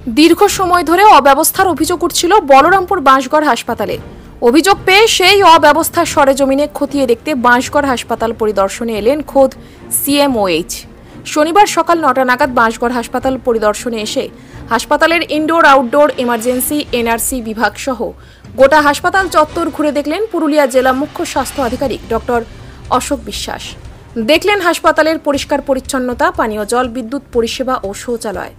দীর্ঘ সময় ধরে অব্যবস্থার অভিযোগ উঠছিল বলরামপুর বাঁশগড় হাসপাতালে। অভিযোগ পেয়ে সেই অব্যবস্থা সরেজমিনে খতিয়ে দেখতে বাঁশগড় হাসপাতাল পরিদর্শনে এলেন খোদ সিএমওএইচ। শনিবার সকাল ৯টা নাগাদ বাঁশগড় হাসপাতাল পরিদর্শনে এসে হাসপাতালের ইনডোর আউটডোর এমার্জেন্সি এনআরসি বিভাগ সহ গোটা হাসপাতাল চত্বর ঘুরে দেখলেন পুরুলিয়া জেলা মুখ্য স্বাস্থ্য আধিকারিক ডক্টর অশোক বিশ্বাস। দেখলেন হাসপাতালের পরিষ্কার পরিচ্ছন্নতা, পানীয় জল, বিদ্যুৎ পরিষেবা ও শৌচালয়।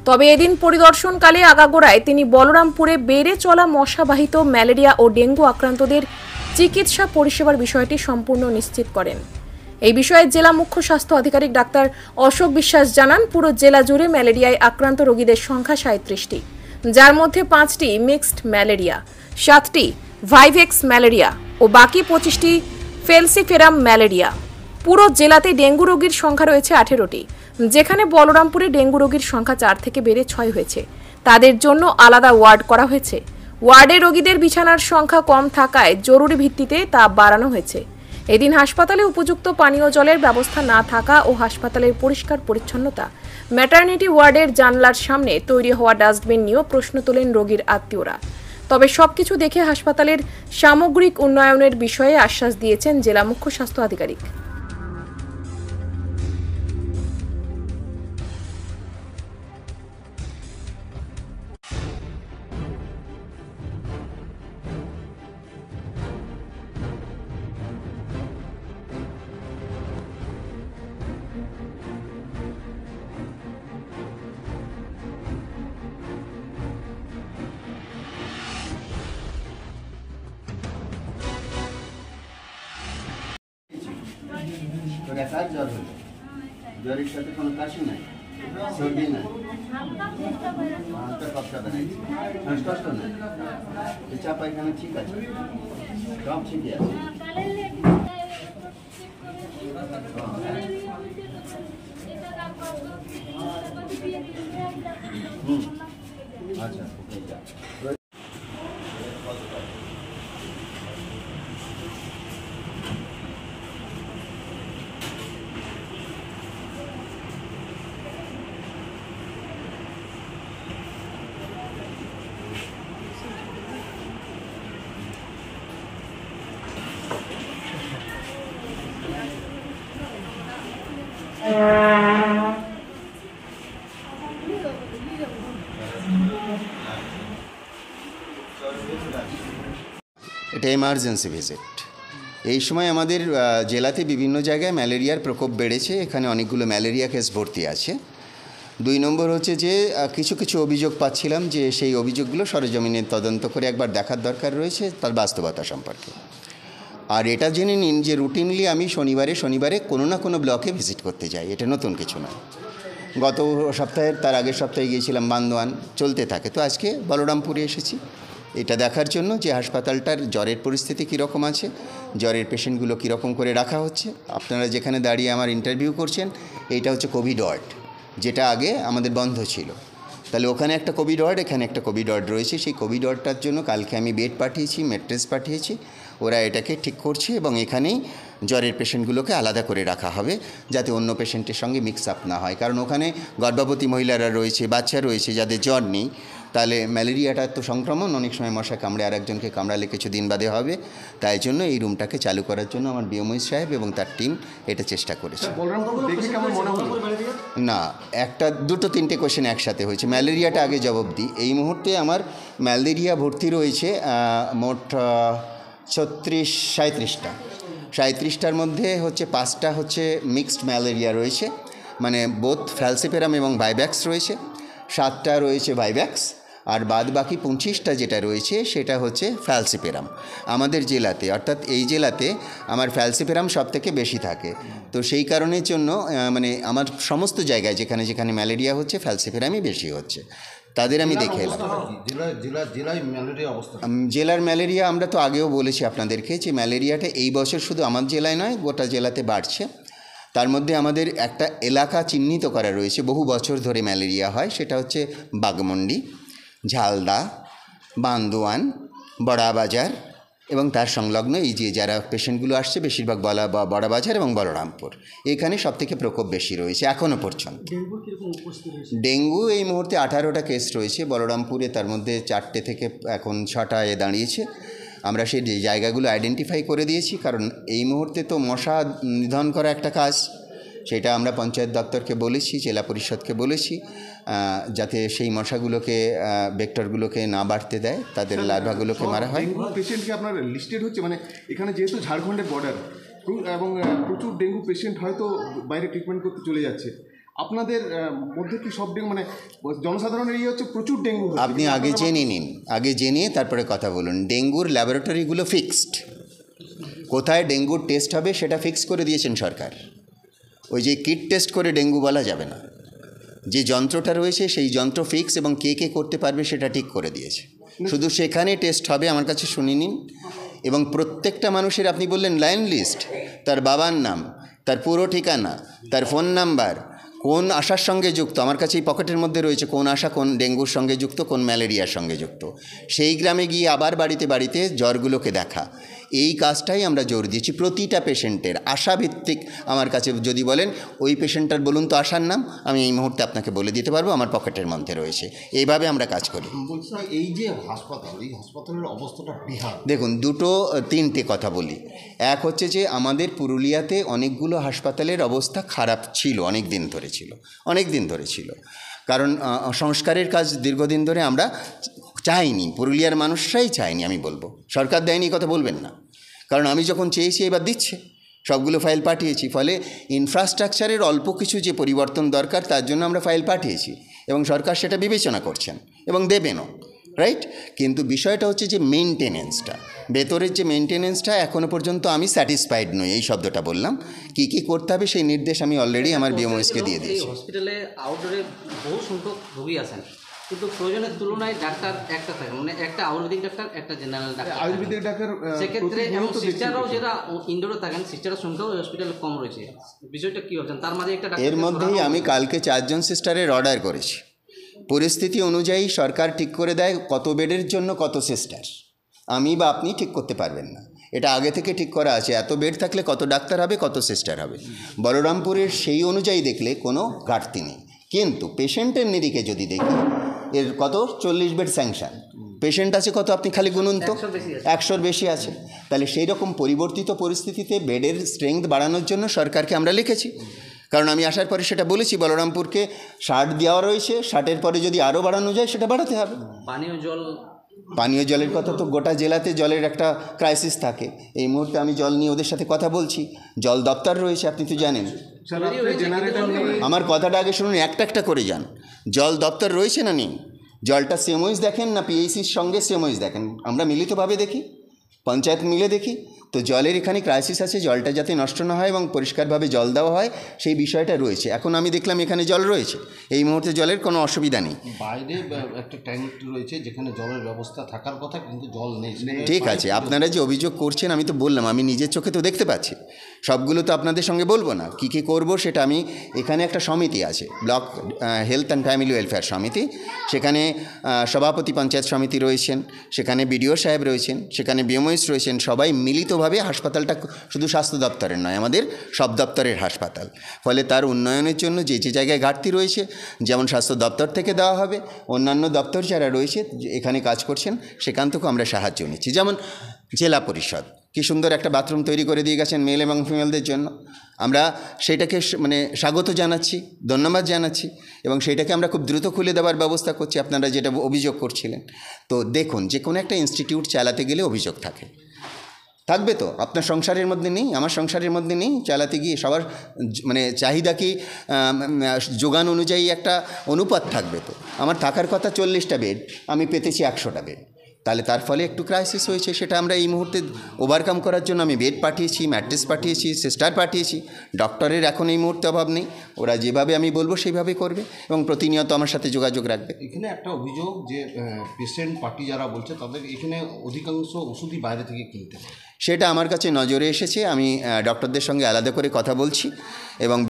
তবে এদিন পরিদর্শনকালে আগাগোড়ায় তিনি বলরামপুরে বেড়ে চলা মশাবাহিত ম্যালেরিয়া ও ডেঙ্গু আক্রান্তদের চিকিৎসা পরিষেবার বিষয়টি সম্পূর্ণ নিশ্চিত করেন। এই বিষয়ে জেলা মুখ্য স্বাস্থ্য আধিকারিক ডাক্তার অশোক বিশ্বাস জানান, পুরো জেলা জুড়ে ম্যালেরিয়ায় আক্রান্ত রোগীদের সংখ্যা 37টি, যার মধ্যে 5টি মিক্সড ম্যালেরিয়া, 7টি ভাইভেক্স ম্যালেরিয়া ও বাকি 25টি ফেলসিফেরাম ম্যালেরিয়া। পুরো জেলাতে ডেঙ্গু রোগীর সংখ্যা রয়েছে 18টি, যেখানে বলরামপুরে ডেঙ্গু রোগীর সংখ্যা 4 থেকে বেড়ে 6 হয়েছে। তাদের জন্য আলাদা ওয়ার্ড করা হয়েছে। ওয়ার্ডে রোগীদের বিছানার সংখ্যা কম থাকায় জরুরি ভিত্তিতে তা বাড়ানো হয়েছে। এদিন হাসপাতালে উপযুক্ত পানীয় জলের ব্যবস্থা না থাকা ও হাসপাতালের পরিষ্কার পরিচ্ছন্নতা, ম্যাটারনিটি ওয়ার্ডের জানলার সামনে তৈরি হওয়া ডাস্টবিন নিয়েও প্রশ্ন তোলেন রোগীর আত্মীয়রা। তবে সবকিছু দেখে হাসপাতালের সামগ্রিক উন্নয়নের বিষয়ে আশ্বাস দিয়েছেন জেলা মুখ্য স্বাস্থ্য আধিকারিক। কার জ্বর হলো? জ্বরের সাথে কোনো কাশি নাই, সর্দি নাই, মাথা কষ্ট নাই, শ্বাসকষ্ট নাই, পেঁচা পায়খানা ঠিক আছে, সব ঠিকই আছে। আচ্ছা, এটা এমার্জেন্সি ভিজিট। এই সময় আমাদের জেলাতে বিভিন্ন জায়গায় ম্যালেরিয়ার প্রকোপ বেড়েছে। এখানে অনেকগুলো ম্যালেরিয়া কেস ভর্তি আছে। 2 নম্বর হচ্ছে যে কিছু কিছু অভিযোগ পাচ্ছিলাম, যে সেই অভিযোগগুলো সরেজমিনে তদন্ত করে একবার দেখার দরকার রয়েছে তার বাস্তবতা সম্পর্কে। আর এটা জেনে নিন যে রুটিনলি আমি শনিবারে কোনো না কোনো ব্লকে ভিজিট করতে যাই, এটা নতুন কিছু নয়। গত সপ্তাহের তার আগের সপ্তাহে গিয়েছিলাম বান্দোয়ান, চলতে থাকে। তো আজকে বলরামপুরে এসেছি এটা দেখার জন্য যে হাসপাতালটার জ্বরের পরিস্থিতি কীরকম আছে, জ্বরের পেশেন্টগুলো কীরকম করে রাখা হচ্ছে। আপনারা যেখানে দাঁড়িয়ে আমার ইন্টারভিউ করছেন, এইটা হচ্ছে কোভিড ওয়ার্ড, যেটা আগে আমাদের বন্ধ ছিল। তাহলে ওখানে একটা কোভিড ওয়ার্ড, এখানে একটা কোভিড ওয়ার্ড রয়েছে। সেই কোভিড ওয়ার্ডটার জন্য কালকে আমি বেড পাঠিয়েছি, ম্যাট্রেস পাঠিয়েছি, ওরা এটাকে ঠিক করছে এবং এখানেই জ্বরের পেশেন্টগুলোকে আলাদা করে রাখা হবে, যাতে অন্য পেশেন্টের সঙ্গে মিক্স আপ না হয়। কারণ ওখানে গর্ভবতী মহিলারা রয়েছে, বাচ্চা রয়েছে যাদের জ্বর নেই। তাহলে ম্যালেরিয়াটা তো সংক্রমণ, অনেক সময় মশা কামড়ে আরেকজনকে কামড়ালে কিছুদিন বাদে হবে। তাই জন্য এই রুমটাকে চালু করার জন্য আমার বিএমওই সাহেব এবং তার টিম এটা চেষ্টা করেছে। না, একটা দুটো তিনটে কোয়েশ্চেন একসাথে হয়েছে। ম্যালেরিয়াটা আগে জবাব দিই। এই মুহূর্তে আমার ম্যালেরিয়া ভর্তি রয়েছে মোট 37টার মধ্যে হচ্ছে 5টা হচ্ছে মিক্সড ম্যালেরিয়া রয়েছে, মানে বোথ ফ্যালসিফেরাম এবং ভাইভ্যাক্স রয়েছে। 7টা রয়েছে ভাইভ্যাক্স, আর বাদ বাকি 25টা যেটা রয়েছে সেটা হচ্ছে ফ্যালসিফেরাম। আমাদের জেলাতে, অর্থাৎ এই জেলাতে আমার ফ্যালসিফেরাম সব থেকে বেশি থাকে। তো সেই কারণের জন্য মানে আমার সমস্ত জায়গায় যেখানে যেখানে ম্যালেরিয়া হচ্ছে ফ্যালসিফেরামই বেশি হচ্ছে, তাদের আমি দেখে এলাম। জেলার ম্যালেরিয়া আমরা তো আগেও বলেছি আপনাদেরকে যে ম্যালেরিয়াটা এই বছর শুধু আমার জেলায় নয়, গোটা জেলাতে বাড়ছে। তার মধ্যে আমাদের একটা এলাকা চিহ্নিত করা রয়েছে, বহু বছর ধরে ম্যালেরিয়া হয়, সেটা হচ্ছে বাগমন্ডি, ঝালদা, বান্দোয়ান, বড়াবাজার, এবং তার সংলগ্ন এই যে যারা পেশেন্টগুলো আসছে বেশিরভাগ বড়াবাজার এবং বলরামপুর, এখানে সবথেকে প্রকোপ বেশি রয়েছে এখনও পর্যন্ত। ডেঙ্গু এই মুহূর্তে 18টা কেস রয়েছে বলরামপুরে, তার মধ্যে 4টে থেকে এখন 6টায় দাঁড়িয়েছে। আমরা সেই জায়গাগুলো আইডেন্টিফাই করে দিয়েছি, কারণ এই মুহূর্তে তো মশা নিধন করা একটা কাজ, সেটা আমরা পঞ্চায়েত দপ্তরকে বলেছি, জেলা পরিষদকে বলেছি, যাতে সেই মশাগুলোকে ভেক্টরগুলোকে না বাড়তে দেয়, তাদের লার্ভাগুলোকে মারা হয়। ডেঙ্গু পেশেন্টকে আপনার লিস্টেড হচ্ছে, মানে এখানে যেহেতু ঝাড়খণ্ডের বর্ডার এবং প্রচুর ডেঙ্গু পেশেন্ট হয়তো বাইরে ট্রিটমেন্ট করতে চলে যাচ্ছে, আপনাদের মধ্যে কি সব ডেঙ্গু মানে জনসাধারণের ইয়ে হচ্ছে প্রচুর ডেঙ্গু? আপনি আগে জেনে নিন, আগে জেনে তারপরে কথা বলুন। ডেঙ্গুর ল্যাবরেটরিগুলো ফিক্সড, কোথায় ডেঙ্গুর টেস্ট হবে সেটা ফিক্স করে দিয়েছেন সরকার। ওই যে কিট টেস্ট করে ডেঙ্গু বলা যাবে না, যে যন্ত্রটা রয়েছে সেই যন্ত্র ফিক্স এবং কে কে করতে পারবে সেটা ঠিক করে দিয়েছে। শুধু সেখানে টেস্ট হবে, আমার কাছে শুনে নিন। এবং প্রত্যেকটা মানুষের, আপনি বললেন লাইন লিস্ট, তার বাবার নাম, তার পুরো ঠিকানা, তার ফোন নাম্বার, কোন আশার সঙ্গে যুক্ত, আমার কাছে এই পকেটের মধ্যে রয়েছে কোন আশা কোন ডেঙ্গুর সঙ্গে যুক্ত, কোন ম্যালেরিয়ার সঙ্গে যুক্ত, সেই গ্রামে গিয়ে আবার বাড়িতে বাড়িতে জ্বরগুলোকে দেখা, এই কাজটাই আমরা জোর দিয়েছি। প্রতিটা পেশেন্টের আশাভিত্তিক, আমার কাছে যদি বলেন ওই পেশেন্টটার বলুন তো আশার নাম, আমি এই মুহূর্তে আপনাকে বলে দিতে পারবো, আমার পকেটের মধ্যে রয়েছে। এইভাবে আমরা কাজ করি। বলছিলাম এই যে হাসপাতাল, এই হাসপাতালের অবস্থাটা বিহার। দেখুন, তিনটে কথা বলি। এক হচ্ছে যে আমাদের পুরুলিয়াতে অনেকগুলো হাসপাতালের অবস্থা খারাপ ছিল, অনেক দিন ধরে ছিল, কারণ সংস্কারের কাজ দীর্ঘদিন ধরে আমরা চাইনি, পুরুলিয়ার মানুষরাই চাইনি। আমি বলবো সরকার দেয়নি কথা বলবেন না, কারণ আমি যখন চেয়েছি এবার দিচ্ছে, সবগুলো ফাইল পাঠিয়েছি। ফলে ইনফ্রাস্ট্রাকচারের অল্প কিছু যে পরিবর্তন দরকার, তার জন্য আমরা ফাইল পাঠিয়েছি এবং সরকার সেটা বিবেচনা করছেন এবং দেবেনও, রাইট। কিন্তু বিষয়টা হচ্ছে যে মেনটেনেন্সটা, ভেতরের যে মেনটেনেন্সটা এখনও পর্যন্ত আমি স্যাটিসফাইড নই, এই শব্দটা বললাম। কী কী করতে হবে সেই নির্দেশ আমি অলরেডি আমার বিএমওএসকে দিয়ে দিয়েছি। হসপিটালে আউটডোরে বহু সংখ্যক রোগী আসেন, কিন্তু প্রয়োজনের তুলনায় ডাক্তার একটা থাকে, মানে একটা আয়ুর্বেদিক ডাক্তার, একটা জেনারেল ডাক্তার, আয়ুর্বেদিক ডাক্তার সেক্ষেত্রে এবং সিস্টাররাও যারা ইনডোরে থাকেন, সিস্টারের সংখ্যাও হসপিটালে কম রয়েছে। বিষয়টা কী ভাবছেন? তার মাঝে একটা এর মধ্যেই আমি কালকে 4 জন সিস্টারের অর্ডার করেছি। পরিস্থিতি অনুযায়ী সরকার ঠিক করে দেয় কত বেডের জন্য কত সিস্টার, আমি বা আপনি ঠিক করতে পারবেন না, এটা আগে থেকে ঠিক করা আছে। এত বেড থাকলে কত ডাক্তার হবে, কত সিস্টার হবে। বলরামপুরের সেই অনুযায়ী দেখলে কোনো ঘাটতি নেই, কিন্তু পেশেন্টের নিরিখে যদি দেখি এর কত 40 বেড স্যাংশন, পেশেন্ট আছে কত আপনি খালি গুনুন তো, 100-র বেশি আছে। তাহলে সেই রকম পরিবর্তিত পরিস্থিতিতে বেডের স্ট্রেংথ বাড়ানোর জন্য সরকারকে আমরা লিখেছি, কারণ আমি আসার পরে সেটা বলেছি, বলরামপুরকে 60 দেওয়া রয়েছে, 60-এর পরে যদি আরও বাড়ানো যায় সেটা বাড়াতে হবে। পানীয় জলের কথা তো গোটা জেলাতে জলের একটা ক্রাইসিস থাকে। এই মুহূর্তে আমি জল নিয়ে ওদের সাথে কথা বলছি, জল দপ্তর রয়েছে, আপনি তো জানেন। আমার কথাটা আগে শুনুন, একটা করে যান। জল দপ্তর রয়েছে না নেই? জলটা সেমওইজ দেখেন না পিএইচির সঙ্গে সেমওইজ দেখেন? আমরা মিলিতভাবে দেখি, পঞ্চায়েত মিলে দেখি। তো জলের এখানে ক্রাইসিস আছে, জলটা যাতে নষ্ট না হয় এবং পরিষ্কারভাবে জল দেওয়া হয় সেই বিষয়টা রয়েছে। এখন আমি দেখলাম এখানে জল রয়েছে, এই মুহূর্তে জলের কোনো অসুবিধা নেই। বাইরে একটা ট্যাঙ্ক রয়েছে যেখানে জলের ব্যবস্থা থাকার কথা, কিন্তু জল নেই। ঠিক আছে, আপনারা যে অভিযোগ করছেন আমি তো বললাম, আমি নিজের চোখে তো দেখতে পাচ্ছি, সবগুলো তো আপনাদের সঙ্গে বলবো না। কী কী করবো সেটা আমি, এখানে একটা সমিতি আছে, block health and family welfare সমিতি, সেখানে সভাপতি পঞ্চায়েত সমিতি রয়েছেন, সেখানে বিডিও সাহেব রয়েছেন, সেখানে বিএমওএস রয়েছেন, সবাই মিলিতভাবে হাসপাতালটা শুধু স্বাস্থ্য দপ্তরের নয়, আমাদের সব দপ্তরের হাসপাতাল। ফলে তার উন্নয়নের জন্য যে যে জায়গায় ঘাটতি রয়েছে, যেমন স্বাস্থ্য দপ্তর থেকে দেওয়া হবে, অন্যান্য দপ্তর যারা রয়েছে এখানে কাজ করছেন সেখান থেকেও আমরা সাহায্য নিচ্ছি। যেমন জেলা পরিষদ কী সুন্দর একটা বাথরুম তৈরি করে দিয়ে গেছেন মেল এবং ফিমেলদের জন্য, আমরা সেটাকে মানে স্বাগত জানাচ্ছি, ধন্যবাদ জানাচ্ছি এবং সেটাকে আমরা খুব দ্রুত খুলে দেওয়ার ব্যবস্থা করছি। আপনারা যেটা অভিযোগ করছিলেন, তো দেখুন যে কোনো একটা ইনস্টিটিউট চালাতে গেলে অভিযোগ থাকবে তো, আপনার সংসারের মধ্যে নেই, আমার সংসারের মধ্যে নেই, চালাতে গিয়ে সবার মানে চাহিদা কি যোগান অনুযায়ী একটা অনুপাত থাকবে তো। আমার থাকার কথা 40টা বেড, আমি পেতেছি 100টা বেড, তাহলে তার ফলে একটু ক্রাইসিস হয়েছে। সেটা আমরা এই মুহূর্তে ওভারকাম করার জন্য আমি বেড পাঠিয়েছি, ম্যাট্রেস পাঠিয়েছি, সিস্টার পাঠিয়েছি। ডক্টরের এখন এই মুহূর্তে অভাব নেই, ওরা যেভাবে আমি বলবো সেইভাবে করবে এবং প্রতিনিয়ত আমার সাথে যোগাযোগ রাখবে। এখানে একটা অভিযোগ যে পেশেন্ট পার্টি যারা বলছে তাদের এখানে অধিকাংশ ওষুধই বাইরে থেকে কিনতে হয়, সেটা আমার কাছে নজরে এসেছে। আমি ডক্টরদের সঙ্গে আলাদা করে কথা বলছি এবং